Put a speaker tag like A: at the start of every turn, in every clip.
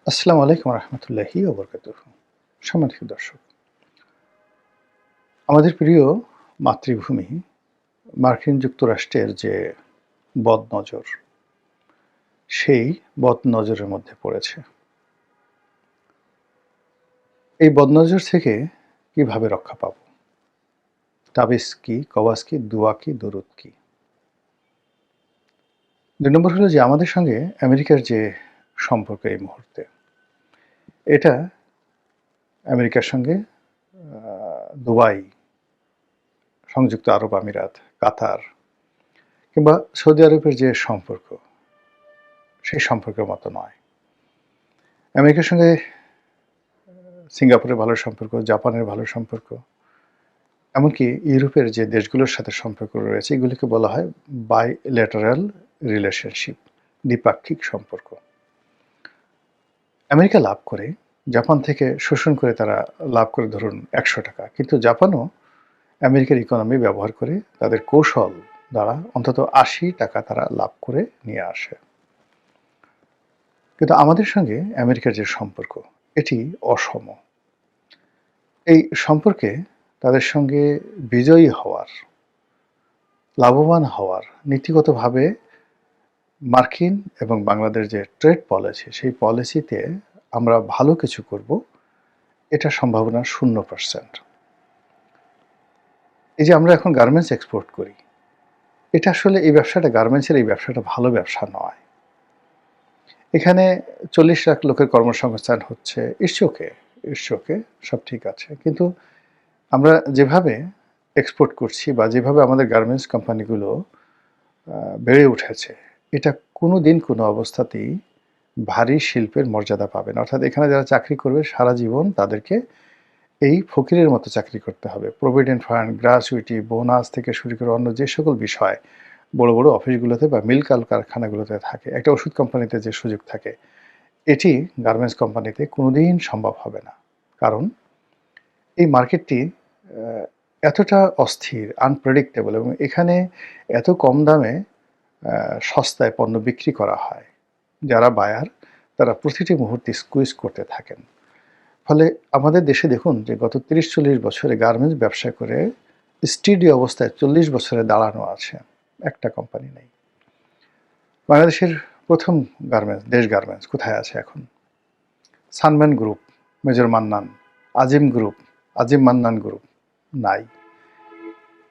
A: আসসালামু আলাইকুম রহমতুল্লাহি ওয়া বারাকাতুহু। সম্মানিত দর্শক, আমাদের প্রিয় মাতৃভূমি মার্কিন যুক্তরাষ্ট্রের যে বদনজর, সেই বদনজরের মধ্যে পড়েছে। এই বদনজর থেকে কিভাবে রক্ষা পাব? তাবিজ কি, কওয়াজ কি, দোয়া কি, দরুদ কি? ২ নম্বর হলো যে আমাদের সঙ্গে আমেরিকার যে সম্পর্ক এই মুহূর্তে, এটা আমেরিকার সঙ্গে দুবাই, সংযুক্ত আরব আমিরাত, কাতার কিংবা সৌদি আরবের যে সম্পর্ক, সেই সম্পর্কের মতো নয়। আমেরিকার সঙ্গে সিঙ্গাপুরের ভালো সম্পর্ক, জাপানের ভালো সম্পর্ক, এমনকি ইউরোপের যে দেশগুলোর সাথে সম্পর্ক রয়েছে, এগুলিকে বলা হয় বাইল্যাটারাল রিলেশনশিপ, দ্বিপাক্ষিক সম্পর্ক। আমেরিকা লাভ করে, জাপান থেকে শোষণ করে তারা লাভ করে ধরুন ৳১০০, কিন্তু জাপানও আমেরিকার ইকোনমি ব্যবহার করে তাদের কৌশল দ্বারা অন্তত ৳৮০ তারা লাভ করে নিয়ে আসে। কিন্তু আমাদের সঙ্গে আমেরিকার যে সম্পর্ক, এটি অসম। এই সম্পর্কে তাদের সঙ্গে বিজয়ী হওয়ার, লাভবান হওয়ার, নীতিগতভাবে মার্কিন এবং বাংলাদেশ যে ট্রেড পলিসি, সেই পলিসিতে আমরা ভালো কিছু করব, এটার সম্ভাবনা 0%। এই যে আমরা এখন গার্মেন্টস এক্সপোর্ট করি, এটা আসলে এই ব্যবসাটা, গার্মেন্টসের এই ব্যবসাটা ভালো ব্যবসা নয়। এখানে ৪০ লাখ লোকের কর্মসংস্থান হচ্ছে, ইটস ওকে, সব ঠিক আছে। কিন্তু আমরা যেভাবে এক্সপোর্ট করছি বা যেভাবে আমাদের গার্মেন্টস কোম্পানিগুলো বেড়ে উঠেছে, এটা কোনো দিন কোনো অবস্থাতেই ভারী শিল্পের মর্যাদা পাবে না। অর্থাৎ এখানে যারা চাকরি করবে সারা জীবন তাদেরকে এই ফকিরের মতো চাকরি করতে হবে। প্রভিডেন্ট ফান্ড, গ্র্যাচুইটি, বোনাস থেকে শুরু করে অন্য যে সকল বিষয় বড় বড় অফিসগুলোতে বা মিল কারখানাগুলোতে থাকে, একটা ওষুধ কোম্পানিতে যে সুযোগ থাকে, এটি গার্মেন্টস কোম্পানিতে কোনোদিন সম্ভব হবে না। কারণ এই মার্কেটটি এতটা অস্থির, আনপ্রেডিক্টেবল, এবং এখানে এত কম দামে সস্তায় পণ্য বিক্রি করা হয়। যারা বায়ার, তারা প্রতিটি মুহূর্তে স্কুইজ করতে থাকেন। ফলে আমাদের দেশে দেখুন যে গত ৩০-৪০ বছরে গার্মেন্টস ব্যবসা করে স্টিডি অবস্থায় ৪০ বছরে দাঁড়ানো আছে, একটা কোম্পানি নেই। বাংলাদেশের প্রথম গার্মেন্টস, দেশ গার্মেন্টস কোথায় আছে এখন? সানম্যান গ্রুপ, মেজর মান্নান, আজিম গ্রুপ, আজিম মান্নান গ্রুপ নাই।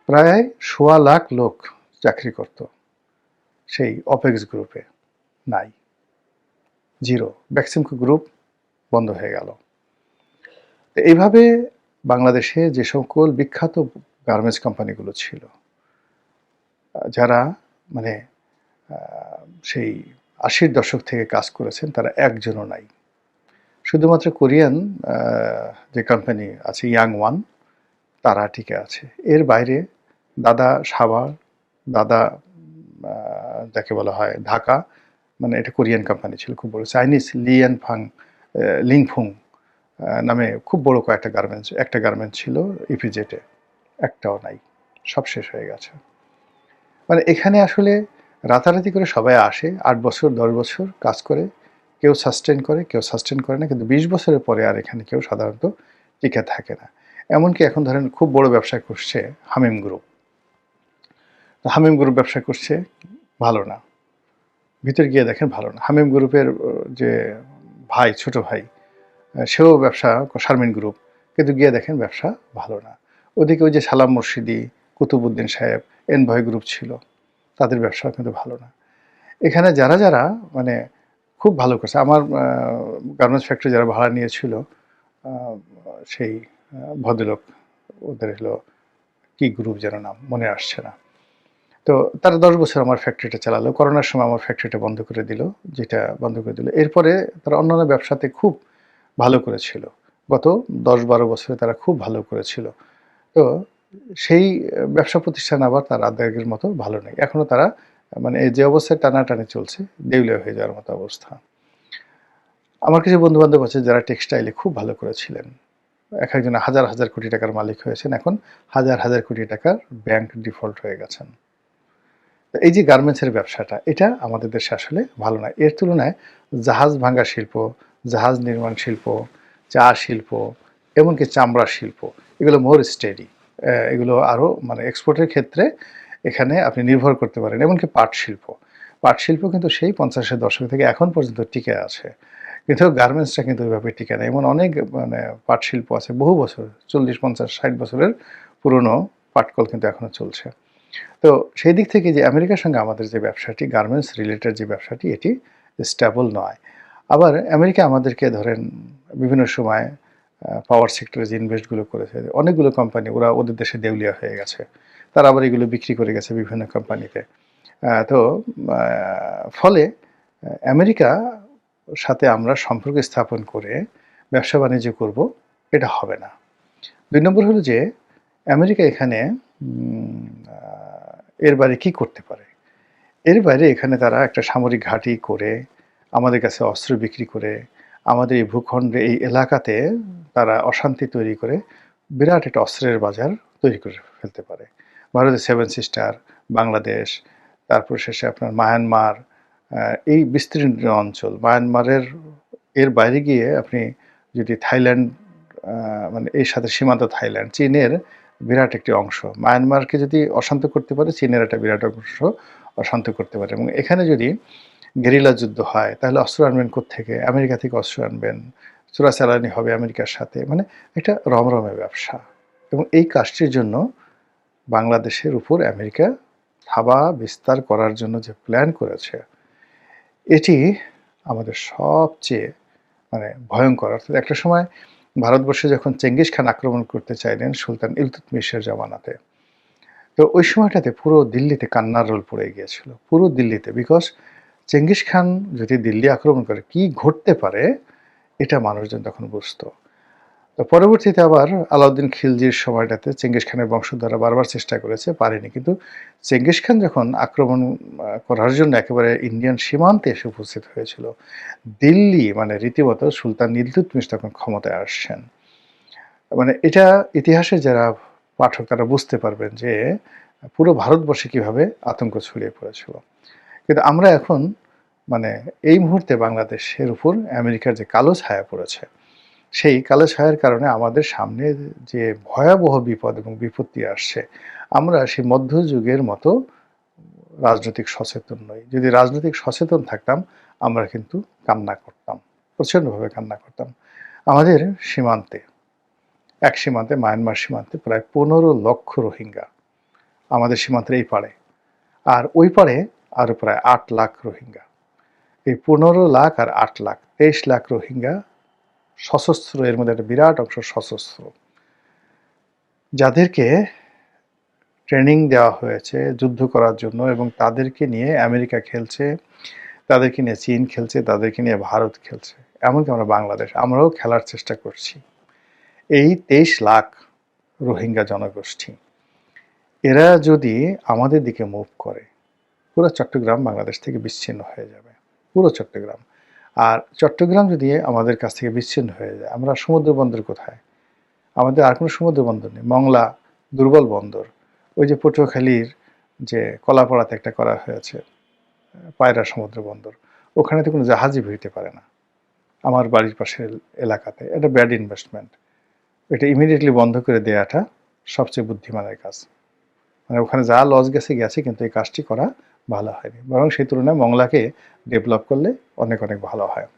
A: প্রায় ১.৫ লাখ লোক চাকরি করত সেই অপেক্স গ্রুপে, নাই, জিরো। বেক্সিমকো গ্রুপ বন্ধ হয়ে গেল। এইভাবে বাংলাদেশে যে সকল বিখ্যাত গার্মেন্টস কোম্পানিগুলো ছিল, যারা মানে সেই ৮০-র দশক থেকে কাজ করেছেন, তারা একজনও নাই। শুধুমাত্র কোরিয়ান যে কোম্পানি আছে ইয়াং ওয়ান, তারা টিকে আছে। এর বাইরে দাদা সাভার, দাদা যাকে বলা হয় ঢাকা, মানে এটা কোরিয়ান কোম্পানি ছিল, খুব বড়। চাইনিজ লিংফুং নামে খুব বড় একটা গার্মেন্টস ছিল ইপিজেটে, একটাও নাই, সব শেষ হয়ে গেছে। মানে এখানে আসলে রাতারাতি করে সবাই আসে, ৮ বছর ১০ বছর কাজ করে, কেউ সাস্টেন করে, কেউ সাস্টেন করে না, কিন্তু ২০ বছরের পরে আর এখানে কেউ সাধারণত টিকে থাকে না। এমনকি এখন ধরেন খুব বড় ব্যবসা করছে হামিম গ্রুপ। হামিম গ্রুপ ব্যবসা করছে, ভালো না। ভিতরে গিয়ে দেখেন ভালো না। হামিম গ্রুপের যে ভাই, ছোট ভাই, সেও ব্যবসা, শারমিন গ্রুপ, কিন্তু গিয়ে দেখেন ব্যবসা ভালো না। ওদিকে ওই যে সালাম মুর্শিদি, কুতুবউদ্দিন সাহেব, এনভয় গ্রুপ ছিল, তাদের ব্যবসাও কিন্তু ভালো না। এখানে যারা যারা মানে খুব ভালো করছে, আমার গার্মেন্টস ফ্যাক্টরি যারা ভাড়া নিয়েছিল, সেই ভদ্রলোক, ওদের হলো কি গ্রুপ যেন নাম মনে আসছে না, তো তারা ১০ বছর আমার ফ্যাক্টরিটা চালালো। করোনার সময় আমার ফ্যাক্টরিটা বন্ধ করে দিল, এরপরে তারা অন্যান্য ব্যবসাতে খুব ভালো করেছিল। গত ১০-১২ বছরে তারা খুব ভালো করেছিল। তো সেই ব্যবসা প্রতিষ্ঠান আবার তার আগের মতো ভালো নেই। এখনো তারা মানে এই যে অবস্থায় টানাটানি চলছে, দেউলিয়া হয়ে যাওয়ার মতো অবস্থা। আমার কিছু বন্ধু-বান্ধব আছে যারা টেক্সটাইলে খুব ভালো করেছিলেন। একেকজন হাজার কোটি টাকার মালিক হয়েছেন, এখন হাজার কোটি টাকার ব্যাংক ডিফল্ট হয়ে গেছেন। এই যে গার্মেন্টসের ব্যবসাটা, এটা আমাদের দেশে আসলে ভালো না। এর তুলনায় জাহাজ ভাঙা শিল্প, জাহাজ নির্মাণ শিল্প, চা শিল্প, এমনকি চামড়া শিল্প, এগুলো মোর স্টেডি। এগুলো আরও মানে এক্সপোর্টের ক্ষেত্রে এখানে আপনি নির্ভর করতে পারেন। এমনকি পাট শিল্প, পাট শিল্প কিন্তু সেই 50-এর দশক থেকে এখন পর্যন্ত টিকে আছে। কিন্তু গার্মেন্টসটা কিন্তু ওইভাবে টিকে নেই। এমন অনেক মানে পাট শিল্প আছে বহু বছর, 40, 50, 60 বছরের পুরনো পাটকল কিন্তু এখনো চলছে। তো সেই দিক থেকে যে আমেরিকার সঙ্গে আমাদের যে ব্যবসাটি, গার্মেন্টস রিলেটেড যে ব্যবসাটি, এটি স্টেবল নয়। আবার আমেরিকা আমাদেরকে ধরেন বিভিন্ন সময় পাওয়ার সেক্টরে যে ইনভেস্টগুলো করেছে, অনেকগুলো কোম্পানি ওরা ওদের দেশে দেউলিয়া হয়ে গেছে। তারা আবার এগুলো বিক্রি করে গেছে বিভিন্ন কোম্পানিতে। তো ফলে আমেরিকা সাথে আমরা সম্পর্ক স্থাপন করে ব্যবসা বাণিজ্য করব, এটা হবে না। ২ নম্বর হলো যে আমেরিকা এখানে এর বাইরে কি করতে পারে? এর বাইরে এখানে তারা একটা সামরিক ঘাঁটি করে, আমাদের কাছে অস্ত্র বিক্রি করে, আমাদের এই ভূখণ্ডে এই এলাকাতে তারা অশান্তি তৈরি করে বিরাট একটা অস্ত্রের বাজার তৈরি করে ফেলতে পারে। ভারতের 7 সিস্টার, বাংলাদেশ, তারপর শেষে আপনার মায়ানমার, এই বিস্তীর্ণ অঞ্চল। মায়ানমারের এর বাইরে গিয়ে আপনি যদি থাইল্যান্ড, মানে এর সাথে সীমান্ত থাইল্যান্ড, চীনের বিরাট একটি অংশ। মায়ানমারকে যদি অশান্ত করতে পারে, চীনের একটা বিরাট অংশ অশান্ত করতে পারে। এবং এখানে যদি গেরিলা যুদ্ধ হয়, তাহলে অস্ত্র আনবেন কোত্থেকে? আমেরিকা থেকে অস্ত্র আনবেন, চোরাচালানি হবে আমেরিকার সাথে, মানে একটা রমরমে ব্যবসা। এবং এই কাজটির জন্য বাংলাদেশের উপর আমেরিকা থাবা বিস্তার করার জন্য যে প্ল্যান করেছে, এটি আমাদের সবচেয়ে মানে ভয়ঙ্কর। অর্থাৎ একটা সময় ভারতবর্ষে যখন চেঙ্গিস খান আক্রমণ করতে চাইলেন সুলতান ইলতুৎমিশের জামানাতে, তো ওই সময়টাতে পুরো দিল্লিতে কান্নার রোল পড়ে গিয়েছিল, পুরো দিল্লিতে। বিকজ চেঙ্গিস খান যদি দিল্লি আক্রমণ করে কি ঘটতে পারে, এটা মানুষজন তখন বুঝতো। তো পরবর্তীতে আবার আলাউদ্দিন খিলজির সময়টাতে চেঙ্গিস খানের বংশধররা বারবার চেষ্টা করেছে, পারেনি। কিন্তু চেঙ্গিস খান যখন আক্রমণ করার জন্য একেবারে ইন্ডিয়ান সীমান্তে এসে উপস্থিত হয়েছিল, দিল্লি মানে রীতিমতো সুলতান ইলতুৎমিশ তখন ক্ষমতায় আসছেন। মানে এটা ইতিহাসের যারা পাঠক তারা বুঝতে পারবেন যে পুরো ভারতবর্ষে কিভাবে আতঙ্ক ছড়িয়ে পড়েছিল। কিন্তু আমরা এখন মানে এই মুহূর্তে বাংলাদেশের উপর আমেরিকার যে কালো ছায়া পড়েছে, সেই কালো ছায়ার কারণে আমাদের সামনে যে ভয়াবহ বিপদ এবং বিপত্তি আসছে, আমরা সেই মধ্যযুগের মতো রাজনৈতিক সচেতন নই। যদি রাজনৈতিক সচেতন থাকতাম, আমরা কিন্তু কান্না করতাম, প্রচণ্ডভাবে কান্না করতাম। আমাদের সীমান্তে, এক সীমান্তে, মায়ানমার সীমান্তে প্রায় 15 লক্ষ রোহিঙ্গা আমাদের সীমান্তের এই পাড়ে, আর ওই পাড়ে আরও প্রায় 8 লাখ রোহিঙ্গা। এই 15 লাখ আর 8 লাখ, 23 লাখ রোহিঙ্গা সশস্ত্র, এর মধ্যে একটা বিরাট অংশ সশস্ত্র, যাদেরকে ট্রেনিং দেওয়া হয়েছে যুদ্ধ করার জন্য, এবং তাদেরকে নিয়ে আমেরিকা খেলছে, তাদেরকে নিয়ে চীন খেলছে, তাদেরকে নিয়ে ভারত খেলছে, এমনকি আমরা বাংলাদেশ, আমরাও খেলার চেষ্টা করছি। এই 23 লাখ রোহিঙ্গা জনগোষ্ঠী, এরা যদি আমাদের দিকে মুভ করে, পুরো চট্টগ্রাম বাংলাদেশ থেকে বিচ্ছিন্ন হয়ে যাবে, পুরো চট্টগ্রাম। আর চট্টগ্রাম যদি আমাদের কাছ থেকে বিচ্ছিন্ন হয়ে যায়, আমরা সমুদ্র বন্দর কোথায়? আমাদের আর কোনো সমুদ্র বন্দর নেই। মংলা দুর্বল বন্দর। ওই যে পটুয়াখালীর যে কলাপাড়াতে একটা করা হয়েছে পায়রা সমুদ্র বন্দর, ওখানে তো কোনো জাহাজই ভিড়তে পারে না। আমার বাড়ির পাশের এলাকাতে এটা ব্যাড ইনভেস্টমেন্ট। এটা ইমিডিয়েটলি বন্ধ করে দেওয়াটা সবচেয়ে বুদ্ধিমানের কাজ। মানে ওখানে যা লস গেছে গেছে, কিন্তু এই কাজটি করা ভালো হয়নি। বরং সেই তুলনায় মংলাকে ডেভেলপ করলে অনেক অনেক ভালো হয়।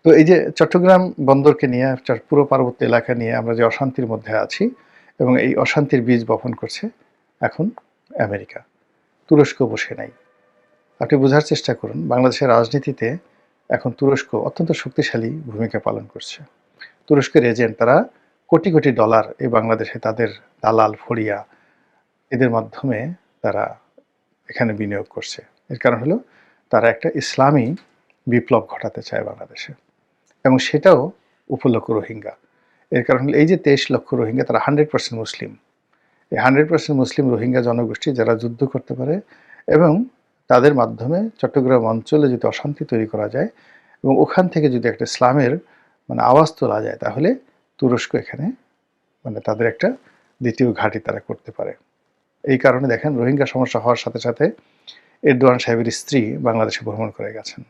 A: তো এই যে চট্টগ্রাম বন্দরকে নিয়ে, পুরো পার্বত্য এলাকা নিয়ে আমরা যে অশান্তির মধ্যে আছি, এবং এই অশান্তির বীজ বপন করছে এখন আমেরিকা। তুরস্ক বসে নাই। আপনি বোঝার চেষ্টা করুন, বাংলাদেশের রাজনীতিতে এখন তুরস্ক অত্যন্ত শক্তিশালী ভূমিকা পালন করছে। তুরস্কের এজেন্ট, তারা কোটি কোটি ডলার এই বাংলাদেশে তাদের দালাল ফড়িয়া এদের মাধ্যমে তারা এখানে বিনিয়োগ করছে। এর কারণ হলো তারা একটা ইসলামী বিপ্লব ঘটাতে চায় বাংলাদেশে, এবং সেটাও উপলক্ষ রোহিঙ্গা। এর কারণ হলো এই যে 23 লক্ষ রোহিঙ্গা, তারা 100% মুসলিম। এই 100% মুসলিম রোহিঙ্গা জনগোষ্ঠী যারা যুদ্ধ করতে পারে, এবং তাদের মাধ্যমে চট্টগ্রাম অঞ্চলে যদি অশান্তি তৈরি করা যায় এবং ওখান থেকে যদি একটা ইসলামের মানে আওয়াজ তোলা যায়, তাহলে তুরস্ক এখানে মানে তাদের একটা দ্বিতীয় ঘাঁটি তারা করতে পারে। এই কারণে দেখেন, রোহিঙ্গা সমস্যা হওয়ার সাথে সাথে এরদোয়ান সাহেবের স্ত্রী বাংলাদেশে ভ্রমণ করে গেছেন।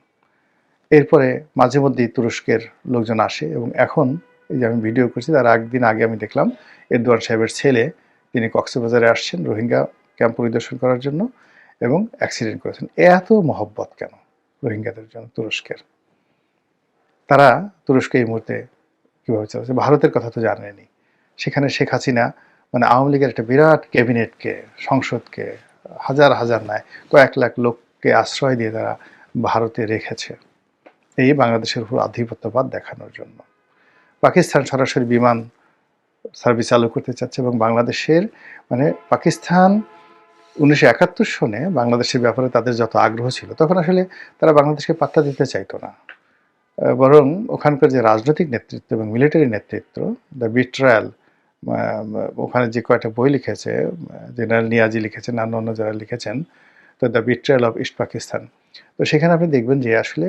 A: এরপরে মাঝে মধ্যেই তুরস্কের লোকজন আসে, এবং এখন এই যে আমি ভিডিও করছি তার একদিন আগে আমি দেখলাম এরদোয়ান সাহেবের ছেলে তিনি কক্সবাজারে আসছেন রোহিঙ্গা ক্যাম্প পরিদর্শন করার জন্য, এবং অ্যাক্সিডেন্ট করেছেন। এত মহব্বত কেন রোহিঙ্গাদের জন্য তুরস্কের? তারা তুরস্ক এই মুহূর্তে কীভাবে চালাচ্ছে? ভারতের কথা তো জানেনি। সেখানে শেখ হাসিনা মানে আওয়ামী লীগের একটা বিরাট ক্যাবিনেটকে, সংসদকে, হাজার হাজার নয় কয়েক লাখ লোককে আশ্রয় দিয়ে তারা ভারতে রেখেছে এই বাংলাদেশের উপর আধিপত্যবাদ দেখানোর জন্য। পাকিস্তান সরাসরি বিমান সার্ভিস চালু করতে চাচ্ছে, এবং বাংলাদেশের মানে পাকিস্তান 1971 সনে বাংলাদেশের ব্যাপারে তাদের যত আগ্রহ ছিল, তখন আসলে তারা বাংলাদেশকে পাত্তা দিতে চাইতো না। বরং ওখানকার যে রাজনৈতিক নেতৃত্ব এবং মিলিটারি নেতৃত্ব, দ্য বিট্রায়াল, ওখানে যে কয়টা বই লিখেছে, জেনারেল নিয়াজি লিখেছেন, অন্য যারা লিখেছেন, তো the betrayal of east Pakistan, তো সেখানে আপনি দেখবেন যে আসলে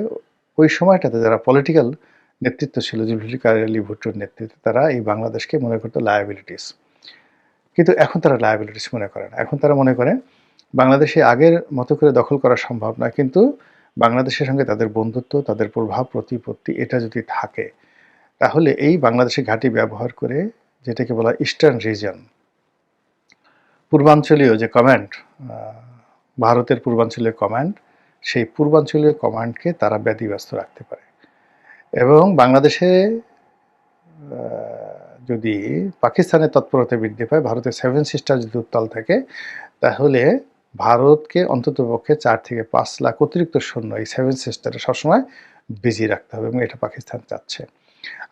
A: ওই সময়টাতে যারা পলিটিক্যাল নেতৃত্ব ছিল, জুলফিকার আলী ভুট্টোর নেতৃত্বে, তারা এই বাংলাদেশকে মনে করতো লায়াবিলিটিস। কিন্তু এখন তারা লায়াবিলিটিস মনে করে না। এখন তারা মনে করে বাংলাদেশে আগের মতো করে দখল করা সম্ভব না, কিন্তু বাংলাদেশের সঙ্গে তাদের বন্ধুত্ব, তাদের প্রভাব প্রতিপত্তি এটা যদি থাকে, তাহলে এই বাংলাদেশের ঘাঁটি ব্যবহার করে, যেটাকে বলা ইস্টার্ন রিজন, পূর্বাঞ্চলীয় যে কমান্ড, ভারতের পূর্বাঞ্চলীয় কমান্ড, সেই পূর্বাঞ্চলীয় কমান্ডকে তারা ব্যতিব্যস্ত রাখতে পারে। এবং বাংলাদেশে যদি পাকিস্তানের তৎপরতা বৃদ্ধি পায়, ভারতের 7 সিস্টার যদি উত্তাল থাকে, তাহলে ভারতকে অন্ততপক্ষে 4 থেকে 5 লাখ অতিরিক্ত সৈন্য এই 7 সিস্টারে সবসময় বিজি রাখতে হবে, এবং এটা পাকিস্তান চাচ্ছে।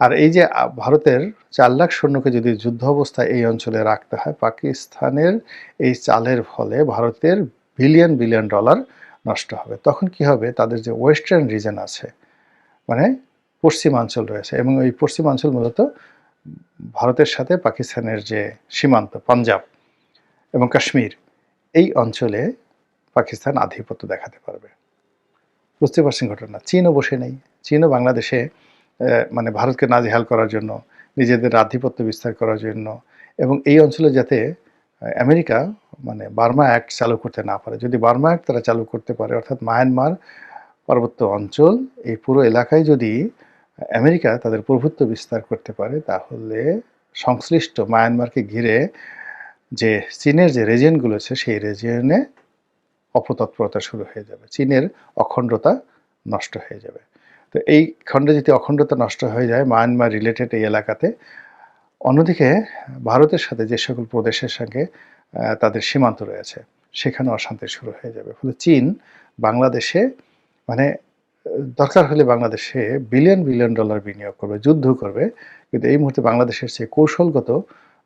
A: আর এই যে ভারতের 4 লাখ সৈন্যকে যদি যুদ্ধ অবস্থায় এই অঞ্চলে রাখতে হয়, পাকিস্তানের এই চালের ফলে ভারতের বিলিয়ন বিলিয়ন ডলার নষ্ট হবে। তখন কি হবে? তাদের যে ওয়েস্টার্ন রিজন আছে, মানে পশ্চিমাঞ্চল রয়েছে, এবং এই পশ্চিমাঞ্চল মূলত ভারতের সাথে পাকিস্তানের যে সীমান্ত, পাঞ্জাব এবং কাশ্মীর, এই অঞ্চলে পাকিস্তান আধিপত্য দেখাতে পারবে। বুঝতে পারছেন ঘটনা? চীনও বসে নেই। চীনও বাংলাদেশে মানে ভারতকে নাজেহাল করার জন্য, নিজেদের আধিপত্য বিস্তার করার জন্য, এবং এই অঞ্চলে যাতে আমেরিকা মানে বার্মা অ্যাক্ট চালু করতে না পারে। যদি বার্মা অ্যাক্ট তারা চালু করতে পারে, অর্থাৎ মায়ানমার পার্বত্য অঞ্চল, এই পুরো এলাকায় যদি আমেরিকা তাদের প্রভুত্ব বিস্তার করতে পারে, তাহলে সংশ্লিষ্ট মায়ানমারকে ঘিরে যে চীনের যে রিজিয়নগুলো আছে, সেই রিজিয়নে অপতৎপরতা শুরু হয়ে যাবে। চীনের অখণ্ডতা নষ্ট হয়ে যাবে। তো এই খণ্ডে যদি অখণ্ডতা নষ্ট হয়ে যায় মায়ানমার রিলেটেড এই এলাকাতে, অন্যদিকে ভারতের সাথে যে সকল প্রদেশের সঙ্গে তাদের সীমান্ত রয়েছে, সেখানে অশান্তি শুরু হয়ে যাবে। ফলে চীন বাংলাদেশে মানে দরকার হলে বাংলাদেশে বিলিয়ন বিলিয়ন ডলার বিনিয়োগ করবে, যুদ্ধ করবে, কিন্তু এই মুহূর্তে বাংলাদেশের যে কৌশলগত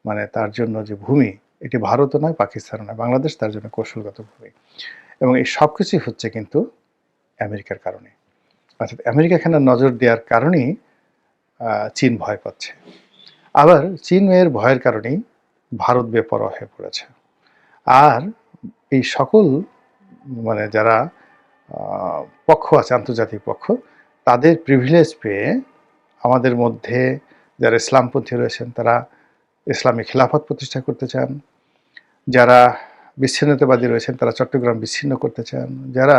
A: মানে তার জন্য যে ভূমি, এটি ভারতও নয়, পাকিস্তানও নয়, বাংলাদেশ তার জন্য কৌশলগত ভূমি। এবং এই সব কিছুই হচ্ছে কিন্তু আমেরিকার কারণে, অর্থাৎ আমেরিকা এখানে নজর দেওয়ার কারণেই চীন ভয় পাচ্ছে। আবার চীনের ভয়ের কারণেই ভারত বেপরোয়া হয়ে পড়েছে। আর এই সকল মানে যারা পক্ষ আছে, আন্তর্জাতিক পক্ষ, তাদের প্রিভিলেজ পেয়ে আমাদের মধ্যে যারা ইসলামপন্থী রয়েছেন, তারা ইসলামী খিলাফত প্রতিষ্ঠা করতে চান। যারা বিচ্ছিন্নতাবাদী রয়েছেন, তারা চট্টগ্রাম বিচ্ছিন্ন করতে চান। যারা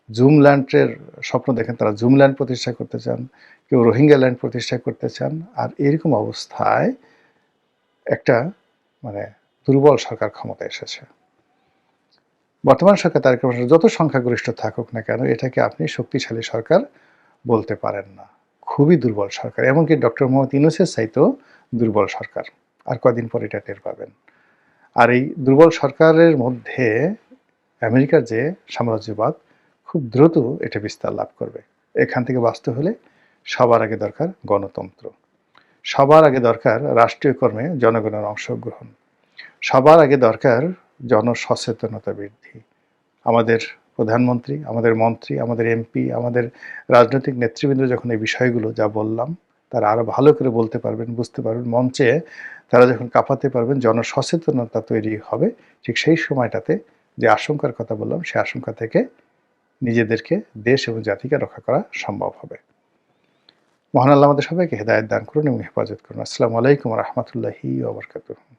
A: জুমল্যান্ডের স্বপ্ন দেখেন, তারা জুমল্যান্ড প্রতিষ্ঠা করতে চান। কেউ রোহিঙ্গা ল্যান্ড প্রতিষ্ঠা করতে চান। আর এরকম অবস্থায় একটা মানে দুর্বল সরকার ক্ষমতায় এসেছে। বর্তমান সরকার তারেক রহমানের যত সংখ্যাগরিষ্ঠ থাকুক না কেন, এটাকে আপনি শক্তিশালী সরকার বলতে পারেন না। খুবই দুর্বল সরকার। এমনকি ডক্টর মোহাম্মদ ইউনূসের চাইতেও দুর্বল সরকার। আর কদিন পর এটা টের পাবেন। আর এই দুর্বল সরকারের মধ্যে আমেরিকার যে সাম্রাজ্যবাদ খুব দ্রুত এটা বিস্তার লাভ করবে। এখান থেকে বাঁচতে হলে সবার আগে দরকার গণতন্ত্র, সবার আগে দরকার রাষ্ট্রীয় কর্মে জনগণের অংশগ্রহণ, সবার আগে দরকার জনসচেতনতা বৃদ্ধি। আমাদের প্রধানমন্ত্রী, আমাদের মন্ত্রী, আমাদের এমপি, আমাদের রাজনৈতিক নেতৃবৃন্দ যখন এই বিষয়গুলো যা বললাম তারা আরও ভালো করে বলতে পারবেন, বুঝতে পারবেন, মঞ্চে তারা যখন কাঁপাতে পারবেন, জনসচেতনতা তৈরি হবে, ঠিক সেই সময়টাতে যে আশঙ্কার কথা বললাম, সেই আশঙ্কা থেকে নিজেদেরকে, দেশ এবং জাতিকে রক্ষা করা সম্ভব হবে। মহান আল্লাহ আমাদের সবাইকে হেদায়েত দান করুন এবং হেফাজত করুন। আসসালামু আলাইকুম ওয়া রাহমাতুল্লাহি ওয়া বারাকাতুহু।